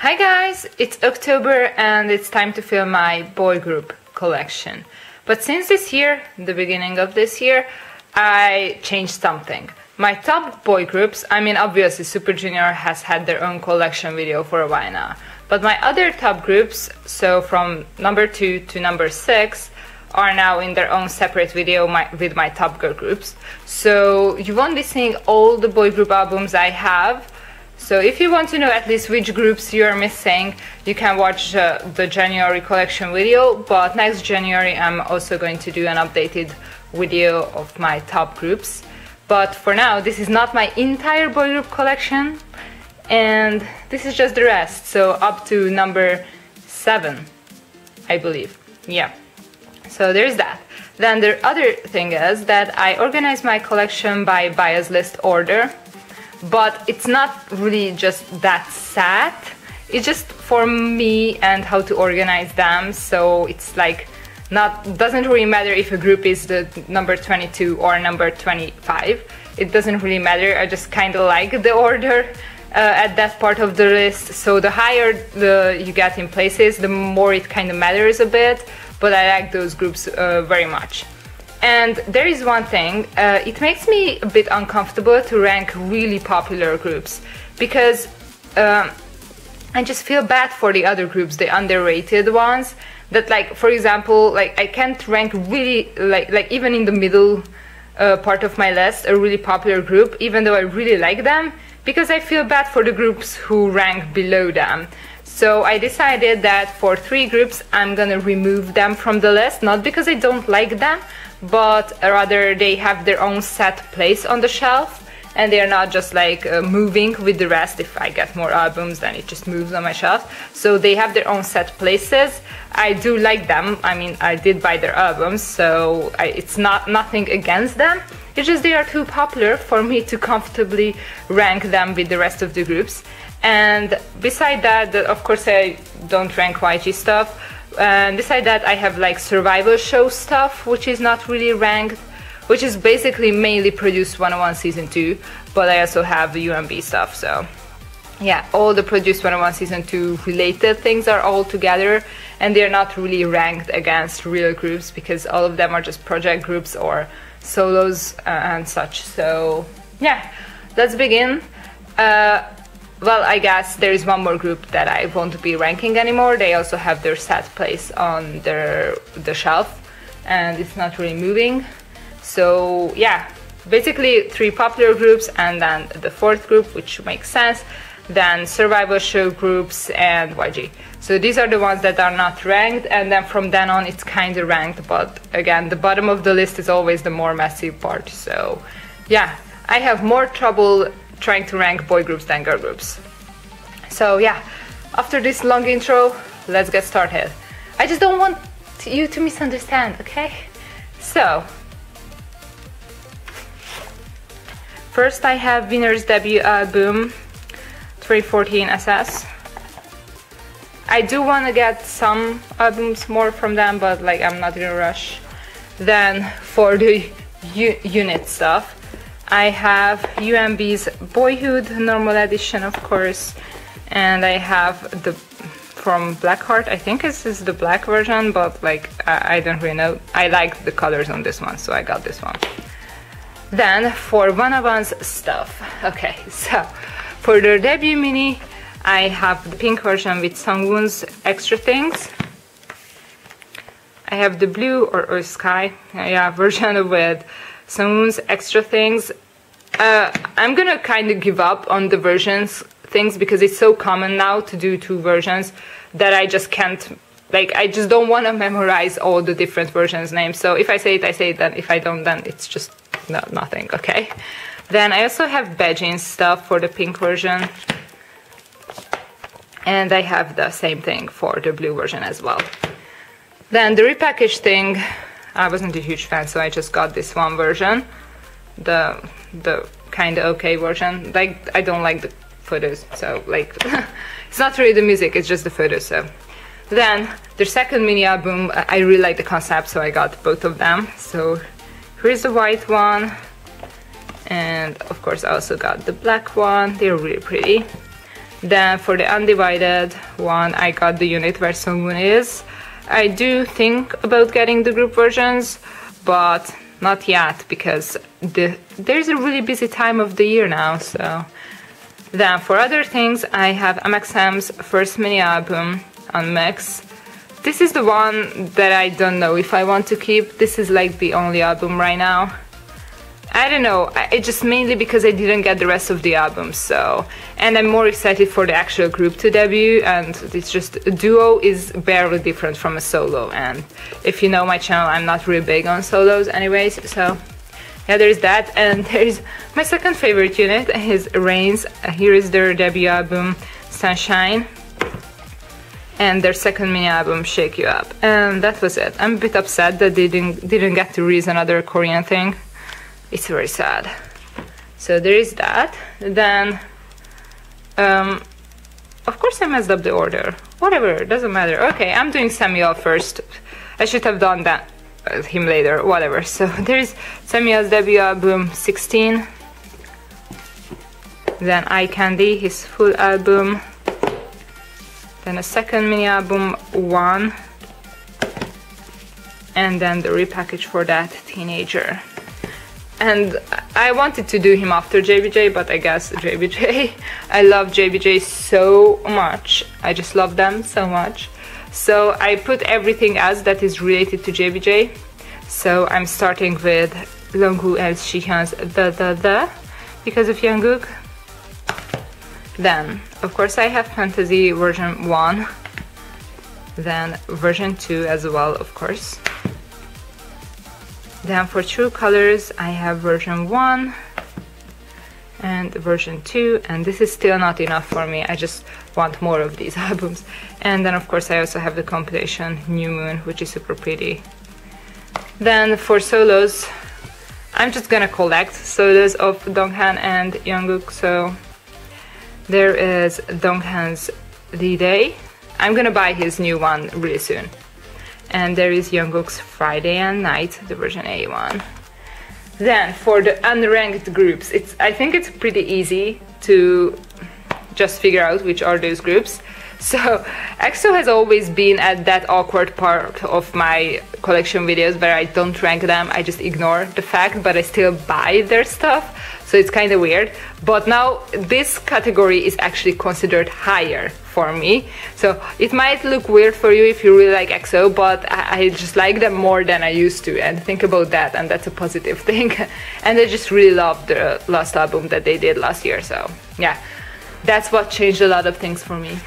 Hi guys, it's October and it's time to film my boy group collection. But since this year, the beginning of this year, I changed something. My top boy groups, I mean obviously 슈퍼주니어 has had their own collection video for a while now. But my other top groups, so from number 2 to number 6, are now in their own separate video with my top girl groups. So you won't be seeing all the boy group albums I have. So if you want to know at least which groups you're missing, you can watch the January collection video, but next January I'm also going to do an updated video of my top groups. But for now, this is not my entire boy group collection, and this is just the rest, so up to number 7, I believe. Yeah, so there's that. Then the other thing is that I organize my collection by bias list order. But it's not really just that sad, it's just for me and how to organize them, so it's like doesn't really matter if a group is the number 22 or number 25, it doesn't really matter, I just kind of like the order at that part of the list, so the higher you get in places, the more it kind of matters a bit, but I like those groups very much. And there is one thing, it makes me a bit uncomfortable to rank really popular groups because I just feel bad for the other groups, the underrated ones, that like, for example, like I can't rank really, like even in the middle part of my list, a really popular group, even though I really like them, because I feel bad for the groups who rank below them. So I decided that for 3 groups I'm gonna remove them from the list, not because I don't like them, but rather they have their own set place on the shelf and they are not just like moving with the rest. If I get more albums, then it just moves on my shelf, so they have their own set places. I do like them, I mean I did buy their albums, so it's nothing against them, it's just they are too popular for me to comfortably rank them with the rest of the groups. And beside that, of course I don't rank b.i.g stuff. And beside that I have like survival show stuff, which is not really ranked, which is basically mainly Produce 101 Season 2, but I also have the UMB stuff, so yeah, all the Produce 101 Season 2 related things are all together, and they're not really ranked against real groups because all of them are just project groups or solos and such. So yeah, let's begin. Well, I guess there is one more group that I won't be ranking anymore. They also have their set place on the shelf and it's not really moving. So yeah, basically 3 popular groups and then the 4th group, which makes sense, then survival show groups and b.i.g. So these are the ones that are not ranked, and then from then on it's kind of ranked, but again the bottom of the list is always the more messy part. So yeah, I have more trouble trying to rank boy groups than girl groups. So yeah, after this long intro, let's get started. I just don't want you to misunderstand, okay? So first I have Winner's debut album 2014 SS. I do want to get some albums more from them, but like I'm not in a rush. Then for the unit stuff, I have UMB's Boyhood Normal Edition, of course, and I have the from Blackheart. I think this is the black version, but like I don't really know. I like the colors on this one, so I got this one. Then for 101's stuff, okay, so for their debut mini, I have the pink version with Sungwoon's Extra Things. I have the blue or sky, yeah, version with Sungwoon's Extra Things. I'm gonna kind of give up on the versions things because it's so common now to do 2 versions that I just can't, like I just don't want to memorize all the different versions names. So if I say it, then if I don't, then it's just nothing, okay? Then I also have b.i.g stuff for the pink version, and I have the same thing for the blue version as well. Then the repackaged thing, I wasn't a huge fan, so I just got this one version, the kind of okay version. Like I don't like the photos, so like it's not really the music, it's just the photos. So then the second mini album, I really like the concept, so I got both of them. So here's the white one, and of course I also got the black one. They're really pretty. Then for the undivided one, I got the unit where Sungwoon is. I do think about getting the group versions, but not yet because there's a really busy time of the year now, so. Then for other things, I have MXM's first mini album on Mix. This is the one that I don't know if I want to keep. This is like the only album right now. I don't know, it's just mainly because I didn't get the rest of the album, so. And I'm more excited for the actual group to debut, and it's just, a duo is barely different from a solo, and if you know my channel, I'm not really big on solos anyways, so. Yeah, there's that, and there's my second favorite unit is Rain's. Here is their debut album, Sunshine, and their second mini album, Shake You Up, and that was it. I'm a bit upset that they didn't get to release another Korean thing. It's very sad. So there is that. Then, of course I messed up the order. Whatever, doesn't matter. Okay, I'm doing Samuel first. I should have done that. Him later, whatever. So there's Samuel's debut album 16, then Eye Candy, his full album, then a second mini album 1, and then the repackage for that, Teenager. And I wanted to do him after JBJ, but I guess JBJ. I love JBJ so much. I just love them so much. So I put everything else that is related to JBJ. So I'm starting with Jungkook and Chaeyeon's The because of Jungkook. Then, of course, I have Fantasy version 1. Then version 2 as well, of course. Then for True Colors, I have version 1 and version 2, and this is still not enough for me. I just want more of these albums. And then of course I also have the compilation New Moon, which is super pretty. Then for solos, I'm just gonna collect solos of Donghan and Jungkook. So there is Donghan's D-Day. I'm gonna buy his new one really soon. And there is Jungkook's Friday and Night, the version A one. Then for the unranked groups, I think it's pretty easy to just figure out which are those groups. So EXO has always been at that awkward part of my collection videos where I don't rank them, I just ignore the fact, but I still buy their stuff, so it's kind of weird. But now this category is actually considered higher for me, so it might look weird for you if you really like EXO, but I just like them more than I used to, and think about that, and that's a positive thing. And I just really love the last album that they did last year, so yeah, that's what changed a lot of things for me.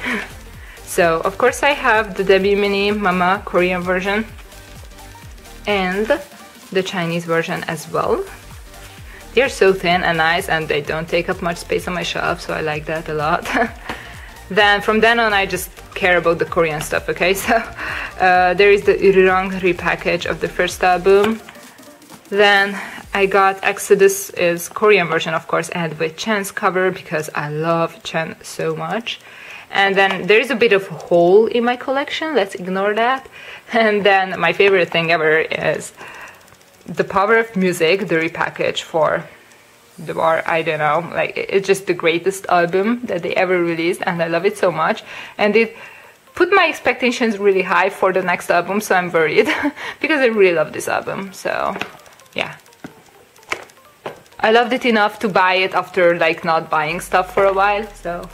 So of course I have the debut mini Mama Korean version and the Chinese version as well. They're so thin and nice, and they don't take up much space on my shelf, so I like that a lot. Then from then on I just care about the Korean stuff, okay? So there is the Ururang repackage of the first album. Then I got Exodus is Korean version, of course, and with Chen's cover because I love Chen so much. And then there is a bit of a hole in my collection, let's ignore that. And then my favorite thing ever is The Power of Music, the repackage for the bar. I don't know, like it's just the greatest album that they ever released, and I love it so much. And it put my expectations really high for the next album, so I'm worried because I really love this album. So yeah, I loved it enough to buy it after like not buying stuff for a while. So.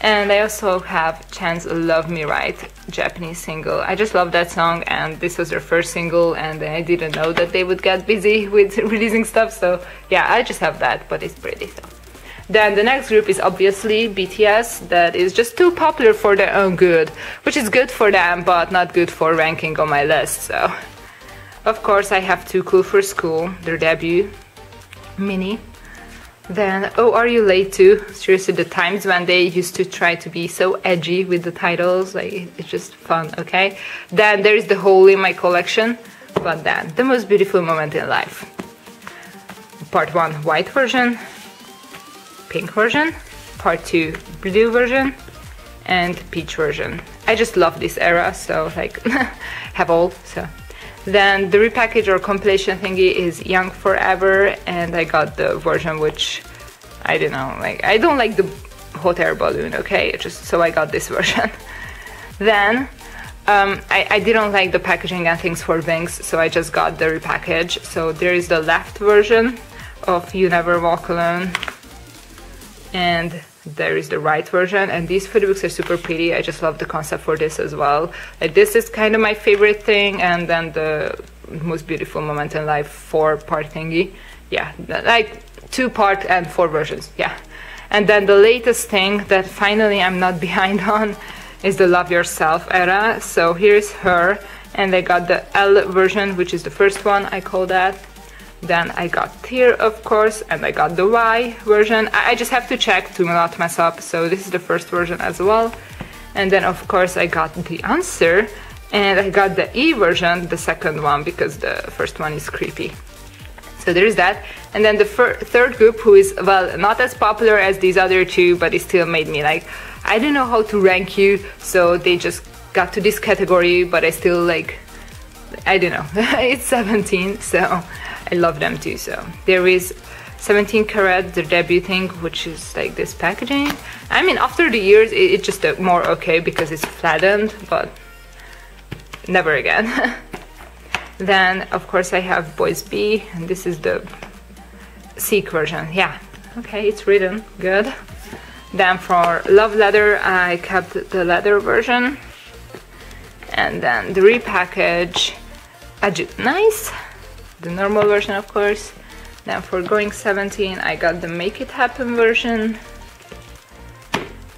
And I also have Chan's Love Me Right Japanese single. I just love that song, and this was their first single, and I didn't know that they would get busy with releasing stuff, so yeah, I just have that, but it's pretty. So. Then the next group is obviously BTS, that is just too popular for their own good, which is good for them, but not good for ranking on my list, so. Of course I have Too Cool for School, their debut mini. Then, Oh Are You Late Too? Seriously, the times when they used to try to be so edgy with the titles, like, it's just fun, okay? Then there is The Hole in My Collection, but then, The Most Beautiful Moment in Life. Part 1, white version, pink version, part 2, blue version, and peach version. I just love this era, so, like, have all, so. Then the repackage or compilation thingy is Young Forever, and I got the version which, I don't know, like, I don't like the hot air balloon, okay? Just so I got this version. Then I didn't like the packaging and things for wings, so I just got the repackage. So there is the left version of You Never Walk Alone, and there is the right version, and these photo books are super pretty. I just love the concept for this as well. Like, this is kind of my favorite thing, and then the most beautiful moment in life 4-part thingy. Yeah, like 2-part and 4 versions, yeah. And then the latest thing that finally I'm not behind on is the Love Yourself era. So here's her, and I got the L version, which is the first one, I call that. Then I got Tear, of course, and I got the Y version. I just have to check to not mess up, so this is the first version as well. And then of course I got the Answer, and I got the E version, the second one, because the first one is creepy. So there's that. And then the third group, who is, well, not as popular as these other two, but it still made me like, I don't know how to rank you, so they just got to this category, but I still like, I don't know. It's 17, so I love them too. So there is 17 Karat, the debuting, which is like this packaging. I mean, after the years, it's just more okay because it's flattened, but never again. Then, of course, I have Boys B, and this is the Seek version. Yeah, okay, it's written, good. Then for Love Letter, I kept the leather version. And then the repackage, nice, the normal version, of course. Then for Going 17, I got the Make It Happen version.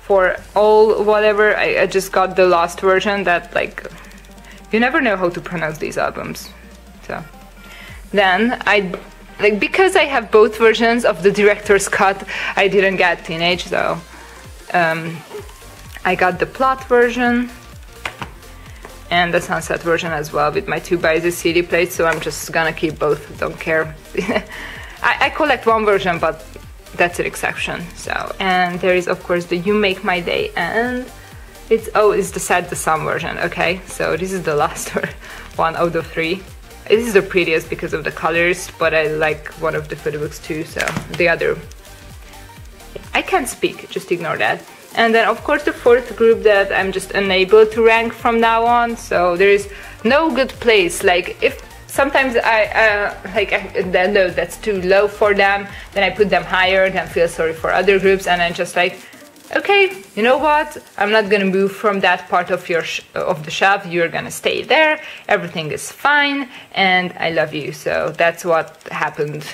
For All Whatever, I just got the last version that, like, you never know how to pronounce these albums. So then because I have both versions of the director's cut, I didn't get Teenage, so I got the Plot version and the Sunset version as well with my 2x CD plates, so I'm just gonna keep both, don't care. I collect one version, but that's an exception. So, and there is of course the You Make My Day, and it's the Set the Sun version. Okay, so this is the last one out of 3. This is the prettiest because of the colors, but I like one of the photo books too, so the other, I can't speak, just ignore that. And then of course the fourth group that I'm just unable to rank from now on, so there is no good place. Like, if sometimes I know that's too low for them, then I put them higher, then feel sorry for other groups, and I'm just like, okay, you know what? I'm not gonna move from that part of the shelf. You're gonna stay there. Everything is fine, and I love you. So that's what happened.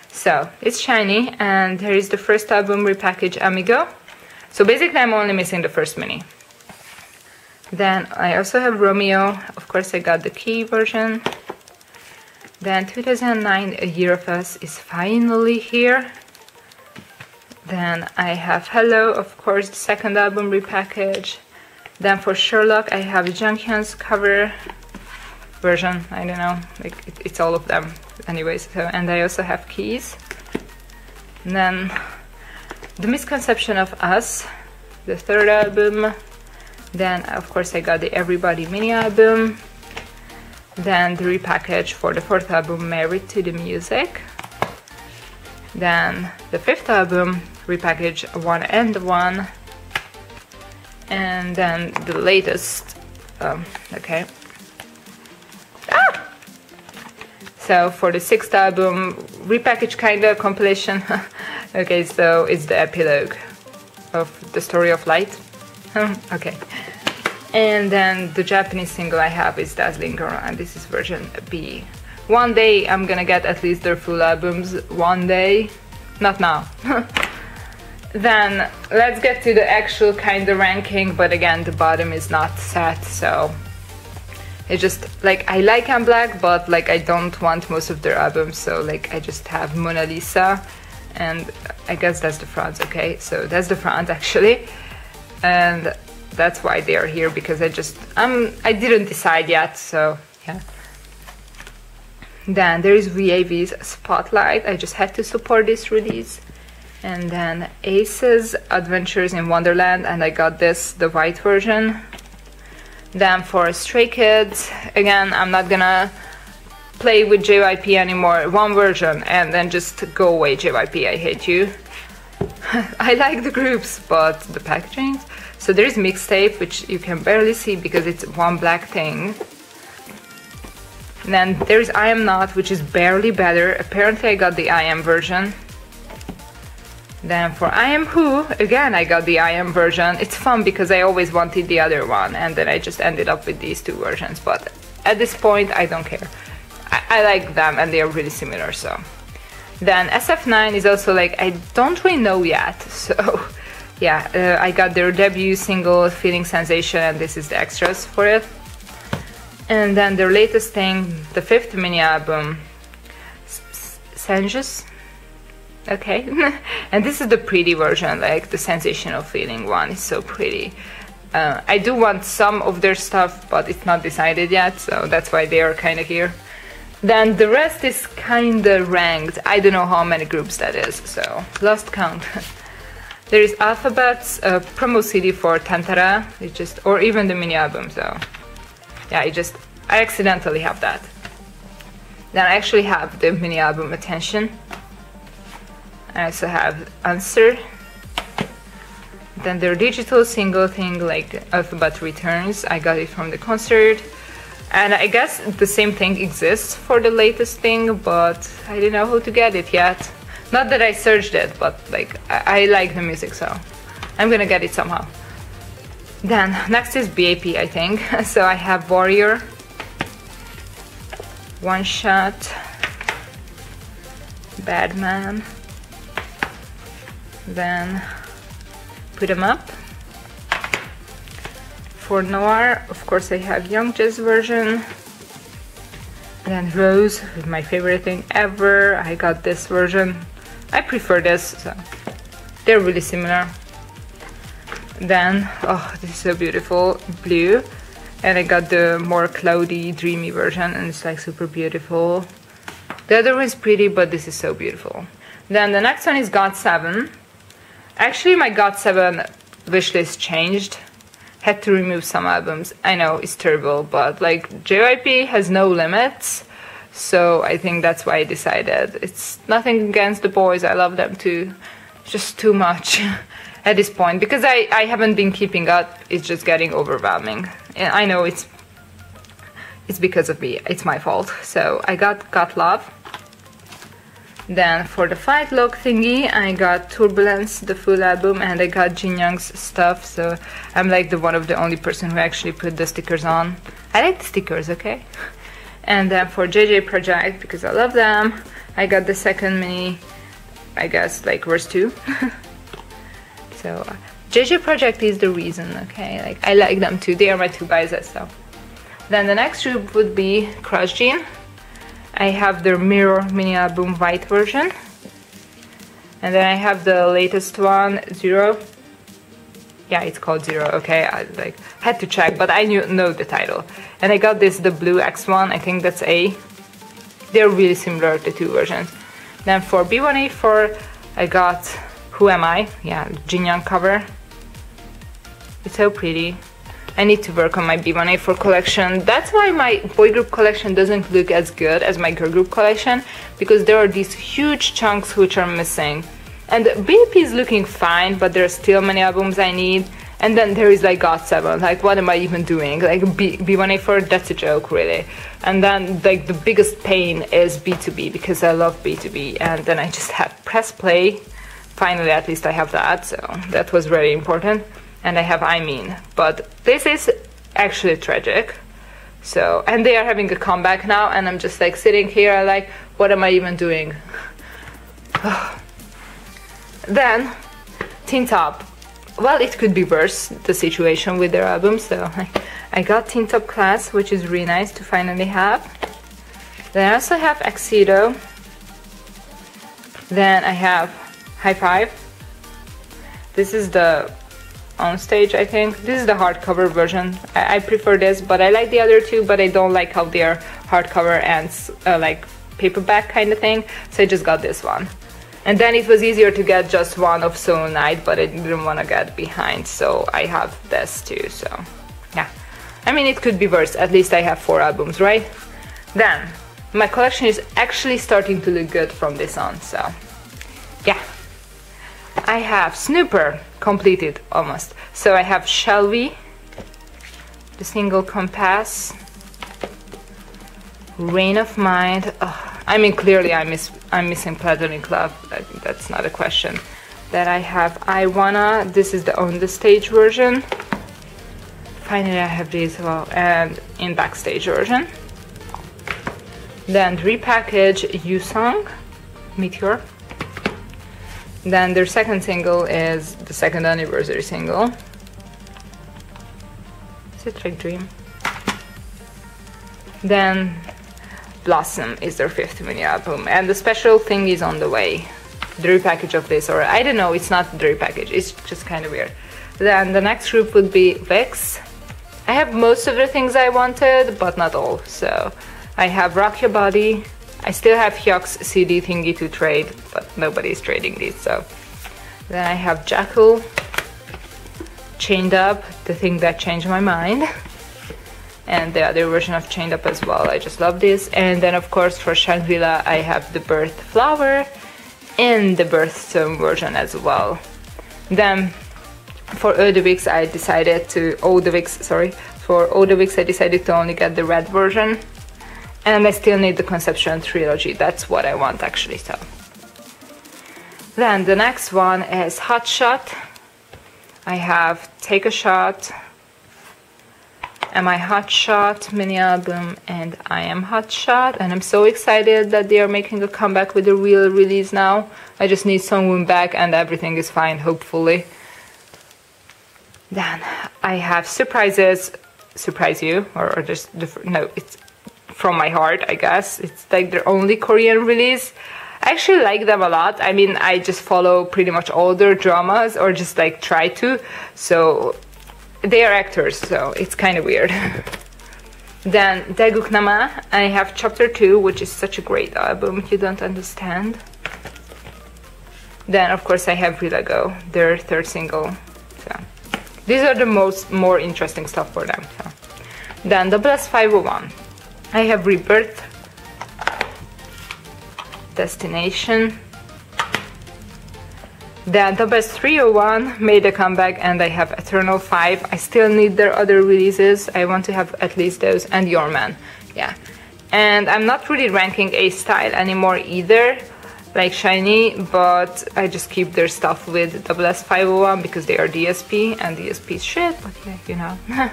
So it's shiny, and here is the first album repackaged, Amigo. So basically, I'm only missing the first mini. Then I also have Romeo. Of course, I got the Key version. Then 2009, A Year of Us is finally here. Then I have Hello, of course, the second album repackage. Then for Sherlock, I have Junghyun's cover version. I don't know, like it's all of them, anyways. So, and I also have Keys. And then The Misconception of Us, the third album. Then, of course, I got the Everybody mini album. Then the repackage for the fourth album, Married to the Music. Then the fifth album, repackage 1 and 1. And then the latest, okay. So for the sixth album, repackage kind of compilation. Okay, so it's the epilogue of The Story of Light. Okay. And then the Japanese single I have is Dazzling Girl, and this is version B. One day I'm gonna get at least their full albums, one day, not now. Then let's get to the actual kind of ranking, but again the bottom is not set, so it's just like I like I'm Black, but like I don't want most of their albums, so like I just have Mona Lisa, and I guess that's the front. Okay, so that's the front actually, and that's why they are here, because I didn't decide yet, so yeah. Then there is VAV's Spotlight. I just had to support this release. And then a.c.e's Adventures in Wonderland, and I got this, the white version. Then for Stray Kids, again, I'm not gonna play with JYP anymore. One version, and then just go away, JYP, I hate you. I like the groups, but the packaging. So there is mixtape, which you can barely see because it's one black thing. And then there is I Am Not, which is barely better. Apparently I got the I Am version. Then for I Am Who, again I got the I Am version. It's fun because I always wanted the other one, and then I just ended up with these two versions. But at this point I don't care. I like them and they are really similar, so. Then SF9 is also like, I don't really know yet, so yeah, I got their debut single Feeling Sensation, and this is the extras for it. And then their latest thing, the 5th mini album, Sensuous, okay. And this is the pretty version, like the sensational feeling one is so pretty. I do want some of their stuff, but it's not decided yet, so that's why they are kind of here. Then the rest is kinda ranked. I don't know how many groups that is, so lost count. There is Alphabet's promo CD for Tantara, it just, or even the mini album, so yeah, I accidentally have that. Then I actually have the mini album Attention. I also have Answer. Then their digital single thing, like Alphabet Returns, I got it from the concert. And I guess the same thing exists for the latest thing, but I don't know how to get it yet. Not that I searched it, but like I like the music, so I'm gonna get it somehow. Then next is b.a.p, I think. So I have Warrior, One Shot, Bad Man, then Put 'Em Up. For Noir, of course, I have Young Jazz version. Then Rose, my favorite thing ever. I got this version. I prefer this, so they're really similar. Then, oh, this is so beautiful, Blue. And I got the more cloudy, dreamy version, and it's like super beautiful. The other one's pretty, but this is so beautiful. Then the next one is GOT7. Actually, my GOT7 wishlist changed. Had to remove some albums. I know it's terrible, but like JYP has no limits, so I think that's why I decided. It's nothing against the boys, I love them too, just too much at this point, because I haven't been keeping up. It's just getting overwhelming, and I know it's because of me, it's my fault. So I got Love. Then for the Fight Log thingy, I got Turbulence, the full album, and I got Jin Young's stuff, so I'm like the one of the only person who actually put the stickers on. I like the stickers, okay? And then for JJ Project, because I love them, I got the second mini, I guess, like verse 2. So JJ Project is the reason, okay? Like I like them too, they are my two biases, so. Then the next group would be Crush Gene. I have their Mirror mini album white version, and then I have the latest one, Zero. Yeah, it's called Zero. Okay, I like had to check, but I know the title. And I got the Blue X1. I think that's A. They're really similar, the two versions. Then for B1A4, I got Who Am I? Yeah, Jin Young cover. It's so pretty. I need to work on my B1A4 collection. That's why my boy group collection doesn't look as good as my girl group collection, because there are these huge chunks which are missing. And b.a.p is looking fine, but there are still many albums I need. And then there is like GOT7, like what am I even doing? Like B1A4, that's a joke really. And then like the biggest pain is B2B, because I love B2B. And then I just have press play. Finally, at least I have that, so that was very important. And I have I Mean, but this is actually tragic. So, and they are having a comeback now, and I'm just like sitting here like, what am I even doing? Then Teen Top. Well, it could be worse, the situation with their albums, so I got Teen Top Class, which is really nice to finally have. Then I also have a.c.e. Then I have High Five. This is the On Stage, I think. This is the hardcover version. I prefer this, but I like the other two, but I don't like how they are hardcover and like paperback kind of thing, so I just got this one. And then it was easier to get just one of Solo Night, but I didn't want to get behind, so I have this too, so yeah. I mean, it could be worse, at least I have 4 albums, right? Then, my collection is actually starting to look good from this on, so yeah. I have Snooper completed almost. So I have Shall We, the single Compass, Rain of Mind. Oh, I mean, clearly I'm missing Platonic Love. I think that's not a question. That I have I Wanna. This is the On the Stage version. Finally, I have these as well, and in backstage version. Then repackage You Song, Meteor. Then their second single is the second anniversary single. Is it like Dream? Then Blossom is their 5th mini album, and the special thing is on the way. The repackage of this, or I don't know, it's not the repackage, it's just kind of weird. Then the next group would be VIX. I have most of the things I wanted, but not all. So I have Rock Your Body. I still have Hyuk's CD thingy to trade, but nobody's trading these, so. Then I have Jackal, Chained Up, the thing that changed my mind. And the other version of Chained Up as well, I just love this. And then of course for Shangri-La, I have the Birth Flower and the Birthstone version as well. Then for Eau de Vix, I decided to only get the red version. And I still need the Conception Trilogy, that's what I want actually, so. Then the next one is Hot Shot. I have Take a Shot, Am I Hot Shot mini album, and I Am Hot Shot, and I'm so excited that they are making a comeback with a real release now. I just need Sungwoon back and everything is fine, hopefully. Then I have Surprises, Surprise You, or just, no, it's From My Heart, I guess. It's like their only Korean release. I actually like them a lot. I mean, I just follow pretty much all their dramas, or just like try to. So they are actors, so it's kind of weird. Then Daeguknama, I have Chapter 2, which is such a great album, you don't understand. Then of course I have Relago, their 3rd single. So these are the more interesting stuff for them. So. Then S501, I have Rebirth, Destination. Then S301 made a comeback, and I have Eternal 5. I still need their other releases. I want to have at least those, and Your Man. Yeah. And I'm not really ranking A-Style anymore either, like Shiny, but I just keep their stuff with S501 because they are DSP, and DSP's shit, but yeah, you know.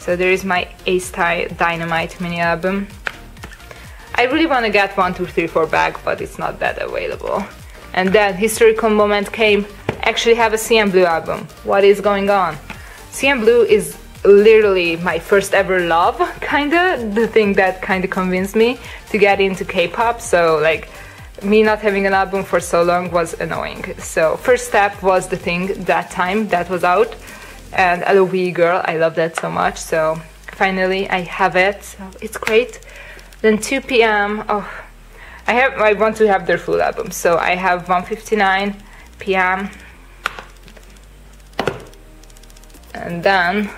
So there is my A-Style Dynamite mini album. I really want to get 1, 2, 3, 4 back, but it's not that available. And then historical moment came. Actually have a CN Blue album. What is going on? CN Blue is literally my first ever love, kinda. The thing that kinda convinced me to get into K-pop. So like, me not having an album for so long was annoying. So first step was The Thing that time, that was out. And LOVE Girl, I love that so much. So finally I have it, so it's great. Then 2 PM, oh, I want to have their full album. So I have 159 PM. And then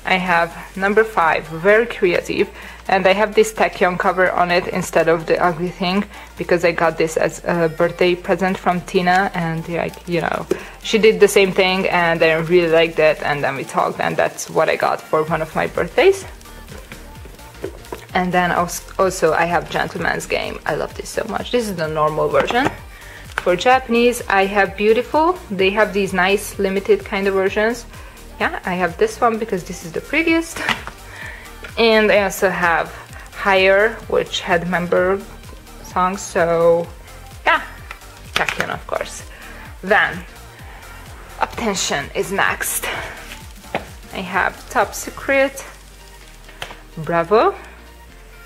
I have number 5, very creative. And I have this Chaeyeon cover on it instead of the ugly thing, because I got this as a birthday present from Tina, and like, you know, she did the same thing and I really liked it, and then we talked, and that's what I got for one of my birthdays. And then also I have Gentleman's Game. I love this so much. This is the normal version. For Japanese, I have Beautiful. They have these nice limited kind of versions. Yeah, I have this one because this is the prettiest. And I also have Higher, which had member songs, so yeah, Chaeyeon of course. Then Attention is next. I have Top Secret, Bravo.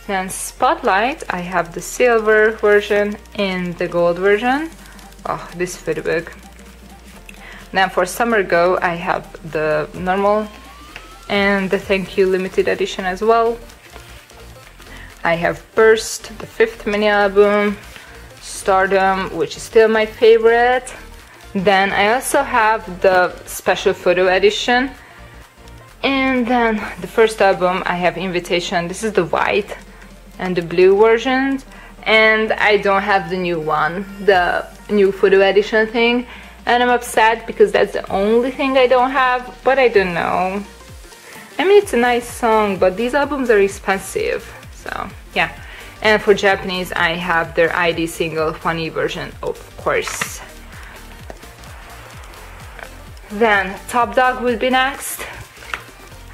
Then Spotlight, I have the silver version and the gold version. Oh, this photo book. Then for Summer Go, I have the normal and the Thank You limited edition as well. I have Burst, the 5th mini album, Stardom, which is still my favorite. Then I also have the special photo edition. And then the first album, I have Invitation. This is the white and the blue versions. And I don't have the new one, the new photo edition thing. and I'm upset because that's the only thing I don't have, but I don't know. I mean, it's a nice song, but these albums are expensive, so yeah. And for Japanese, I have their ID single funny version, of course. Then Top Dog will be next.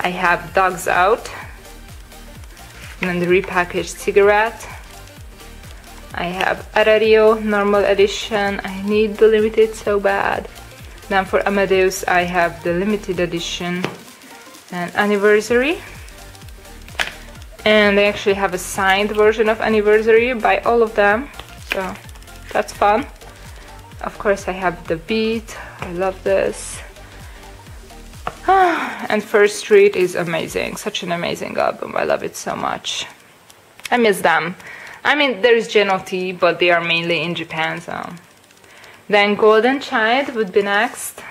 I have Dogs Out, and then the repackaged cigarette. I have Arario normal edition. I need the limited so bad. Then for Amadeus, I have the limited edition and Anniversary. And they actually have a signed version of Anniversary by all of them, so that's fun. Of course, I have The Beat. I love this. And First Street is amazing. Such an amazing album. I love it so much. I miss them. I mean, there's G.T, but they are mainly in Japan, so. Then Golden Child would be next.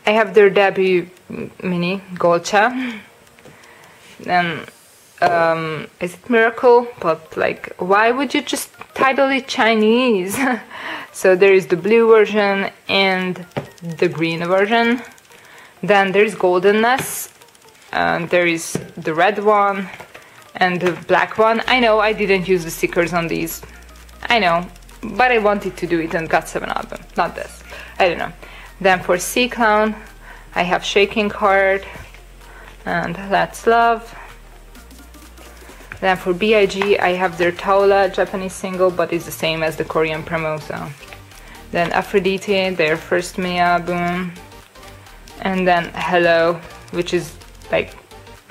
I have their debut mini, Golcha. Then, is it Miracle? But like, why would you just title it Chinese? So there is the blue version and the green version. Then there's Goldenness. There is the red one and the black one. I know I didn't use the stickers on these. I know, but I wanted to do it on GOT7 album, not this. I don't know. Then for C Clown, I have Shaking Heart and That's Love. Then for b.i.g, I have their Taola Japanese single, but it's the same as the Korean promo, so. Then Aphrodite, their first mini album. And then Hello, which is like,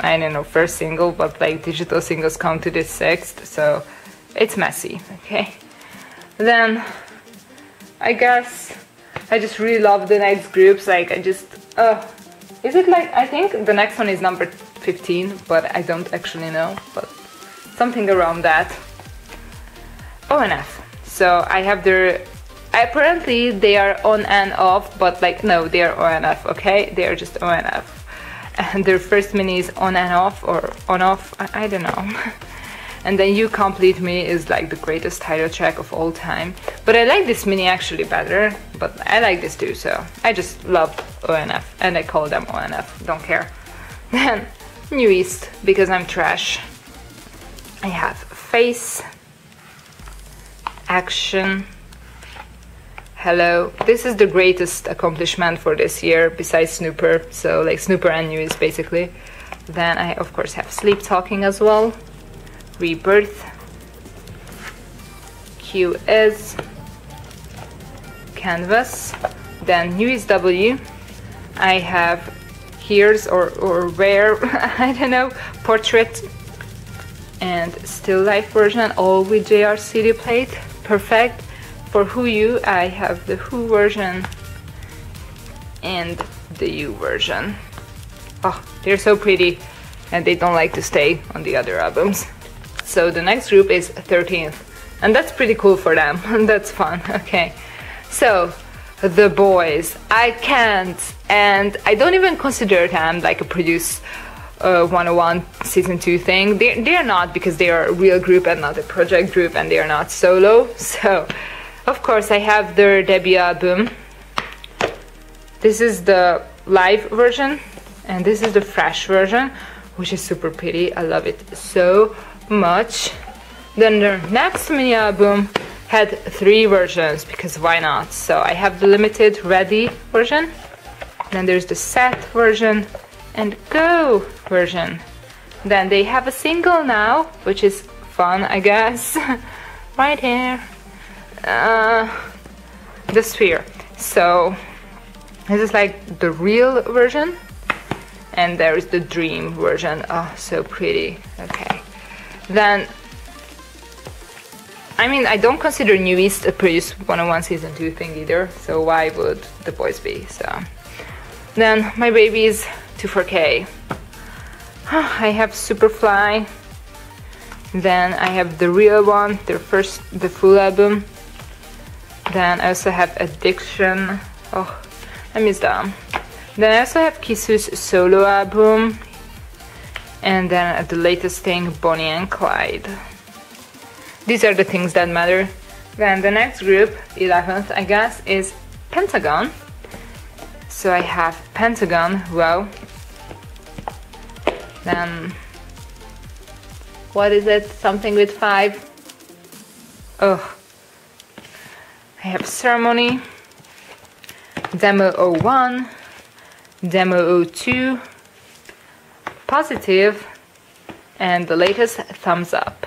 I don't know, first single, but like digital singles counted as sixth, so it's messy, okay? Then, I guess, I just really love the next groups, like I just, is it like, I think the next one is number 15, but I don't actually know, but something around that. ONF. So I have their, apparently they are on and off, but like, no, they are ONF, okay? They are just ONF. And their first mini is on and off, or on off, I don't know. And then You Complete Me is like the greatest title track of all time. But I like this mini actually better, but I like this too, so I just love ONF, and I call them ONF, don't care. Then New East, because I'm trash. I have Face, Action, Hello. This is the greatest accomplishment for this year besides Snooper, so like Snooper and New East basically. Then I of course have Sleep Talking as well, Rebirth, Q Is, Canvas, then New East W. I have Here's or Where, I don't know, Portrait, and Still Life version, all with JR CD plate, perfect. For Who You, I have the Who version and the You version. Oh, they're so pretty, and they don't like to stay on the other albums. So the next group is 13th, and that's pretty cool for them. That's fun, okay. So, The Boys, I can't, and I don't even consider them like a Produce 101 season 2 thing. They're not, because they are a real group and not a project group, and they are not solo. So of course I have their debut album. This is the live version and this is the fresh version, which is super pretty. I love it so much. Then their next mini album had 3 versions, because why not? So I have the limited ready version, then there's the set version and go version. Then they have a single now, which is fun, I guess. Right here, the Sphere. So this is like the real version, and there is the dream version. Oh, so pretty. Okay, then I mean, I don't consider New East a Produce 101 season 2 thing either, so why would The Boys be? So then my babies, 24K. I have Superfly. Then I have the real one, the full album. Then I also have Addiction. Oh, I miss them. Then I also have Kisu's solo album. And then the latest thing, Bonnie and Clyde. These are the things that matter. Then the next group, 11th I guess, is pentagon. So I have pentagon row. Then what is it? Something with 5. Oh, I have ceremony, demo 01, demo 02, positive, and the latest thumbs up.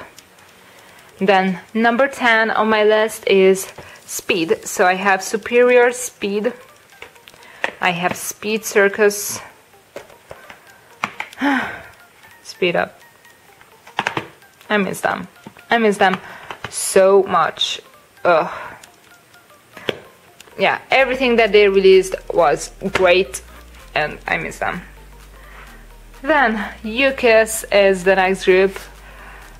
Then number 10 on my list is speed. So I have superior speed, I have speed circus, speed up. I miss them. I miss them so much. Ugh. Yeah, everything that they released was great and I miss them. Then Yuki's is the next group.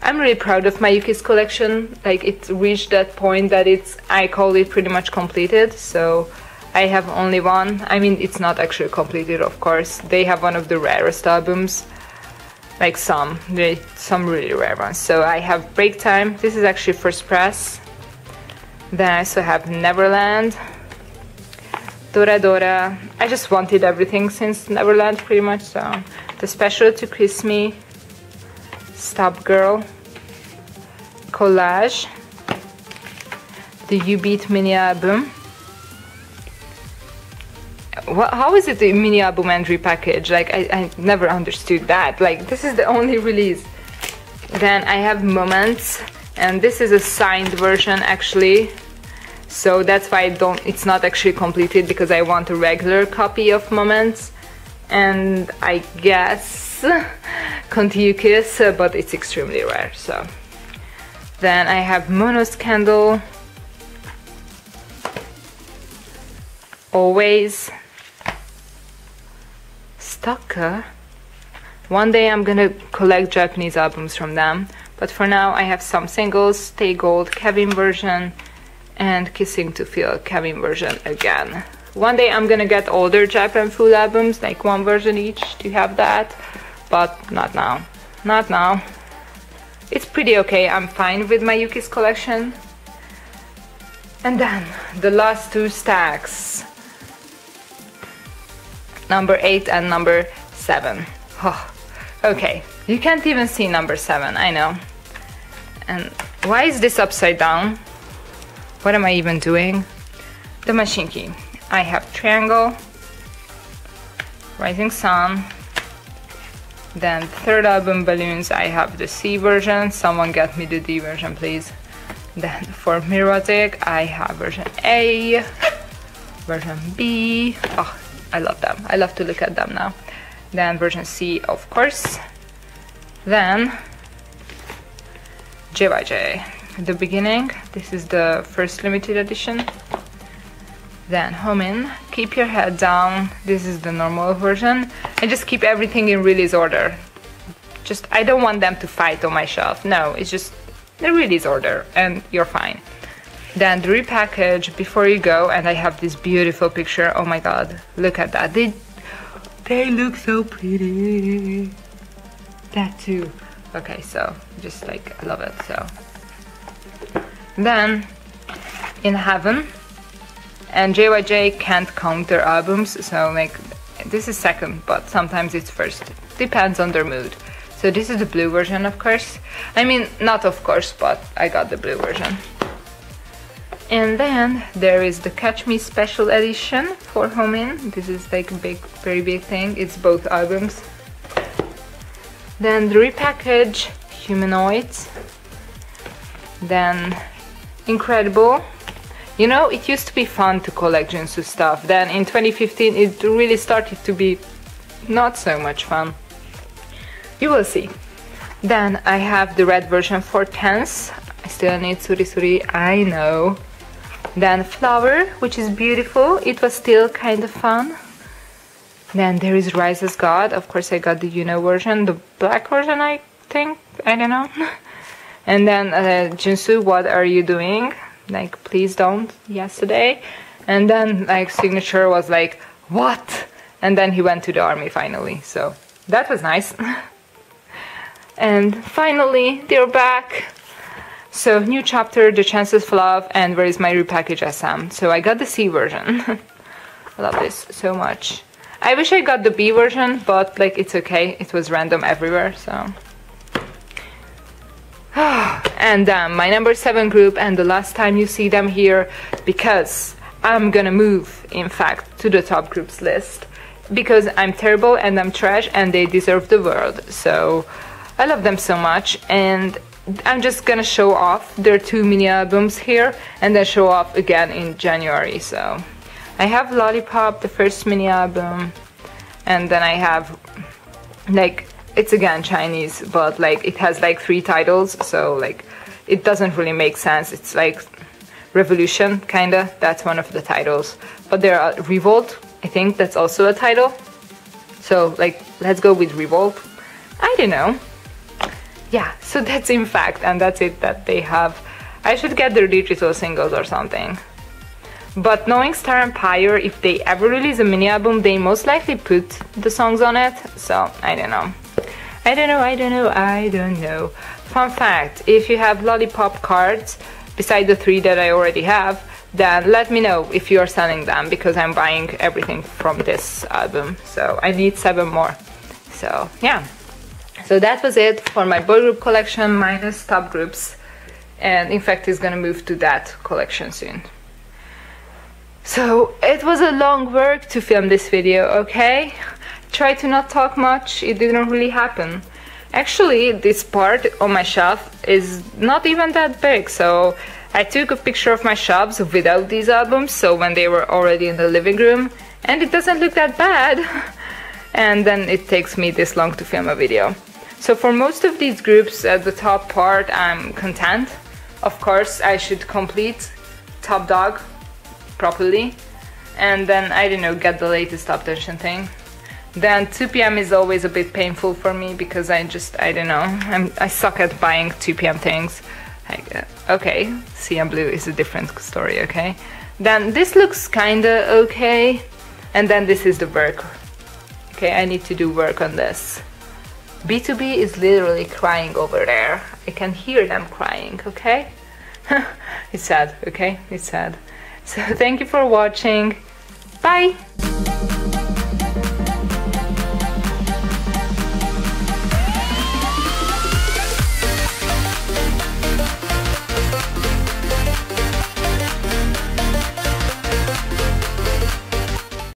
I'm really proud of my Yuki's collection. Like, it reached that point that I call it pretty much completed. So I have only one. I mean, it's not actually completed, of course. They have one of the rarest albums. Like some really rare ones. So I have Break Time. This is actually first press. Then I also have Neverland, Dora Dora. I just wanted everything since Neverland pretty much. So the Special to Kiss Me, Stop Girl, Collage, the You Beat mini album. How is it a mini album and repackage? Like, I never understood that. Like, this is the only release. Then I have Moments, and this is a signed version actually. So that's why it's not actually completed, because I want a regular copy of Moments. And I guess Kontiukis, but it's extremely rare, so. Then I have Monos Candle, Always, Stalker. One day I'm gonna collect Japanese albums from them, but for now I have some singles, Stay Gold, Kevin version, and Kissing to Feel, Kevin version again. One day I'm gonna get older Japan full albums, like one version each, to have that, but not now. Not now. It's pretty okay, I'm fine with my Yuki's collection. And then the last 2 stacks. Number 8 and number 7. Oh, okay, you can't even see number 7, I know. And why is this upside down? What am I even doing? The Machine Key. I have Triangle, Rising Sun. Then third album, Balloons, I have the C version. Someone get me the D version, please. Then for Mirotic, I have version A, version B. Oh, I love them. I love to look at them now. Then version C, of course. Then b.i.g, the beginning. This is the first limited edition. Then Homin, Keep Your Head Down. This is the normal version. I just keep everything in release order. I don't want them to fight on my shelf. No, it's just the release order and you're fine. Then the repackage, Before You Go, and I have this beautiful picture. Oh my god, look at that. They look so pretty. That too. Okay, so just like, I love it. So then In Heaven, and b.i.g can't count their albums, so like this is second, but sometimes it's first. Depends on their mood. So this is the blue version, of course. I mean, not of course, but I got the blue version. And then there is the Catch Me Special Edition for Homin. This is like a big, very big thing. It's both albums. Then the repackage, Humanoids. Then Incredible. You know, it used to be fun to collect Jinsu stuff. Then in 2015 it really started to be not so much fun. You will see. Then I have the red version for Tense. I still need Suri Suri, I know. Then Flower, which is beautiful. It was still kind of fun. Then there is Rise as God. Of course I got the version, the black version I think. I don't know. And then Jinsu, What Are You Doing? Like, please don't, yesterday. And then like Signature was like, what? And then he went to the army finally, so that was nice. And finally they're back. So, new chapter, The Chances of Love, and Where is my repackaged SM. So I got the C version. I love this so much. I wish I got the B version, but like it's okay. It was random everywhere, so. And my number 7 group, and the last time you see them here, because I'm gonna move, in fact, to the top groups list. Because I'm terrible and I'm trash and they deserve the world. So I love them so much, and I'm just gonna show off their 2 mini albums here and then show off again in January. So I have Lollipop, the first mini album, and then I have like, it's again Chinese, but like it has like 3 titles, so like it doesn't really make sense. It's like Revolution, kinda, that's one of the titles. But there are Revolt, I think that's also a title. So like, let's go with Revolt. I don't know. Yeah, so that's in fact, and that's it that they have. I should get their digital singles or something. But knowing Star Empire, if they ever release a mini album, they most likely put the songs on it. So I don't know. I don't know. Fun fact, if you have Lollipop cards, beside the 3 that I already have, then let me know if you are selling them, because I'm buying everything from this album. So I need 7 more. So yeah. So that was it for my boy group collection minus top groups. And in fact, it's gonna move to that collection soon. So it was a long work to film this video, okay? Try to not talk much, it didn't really happen. Actually, this part on my shelf is not even that big, so I took a picture of my shelves without these albums, so when they were already in the living room, and it doesn't look that bad. And then it takes me this long to film a video. So for most of these groups at the top part, I'm content. Of course, I should complete Top Dog properly, and then I don't know, get the latest Top Tension thing. Then 2 p.m. is always a bit painful for me, because I don't know, I suck at buying 2 p.m. things. Like, okay, CM Blue is a different story, okay? Then this looks kinda okay, and then this is the work. Okay, I need to do work on this. B2B is literally crying over there. I can hear them crying, okay? It's sad, okay? It's sad. So thank you for watching. Bye!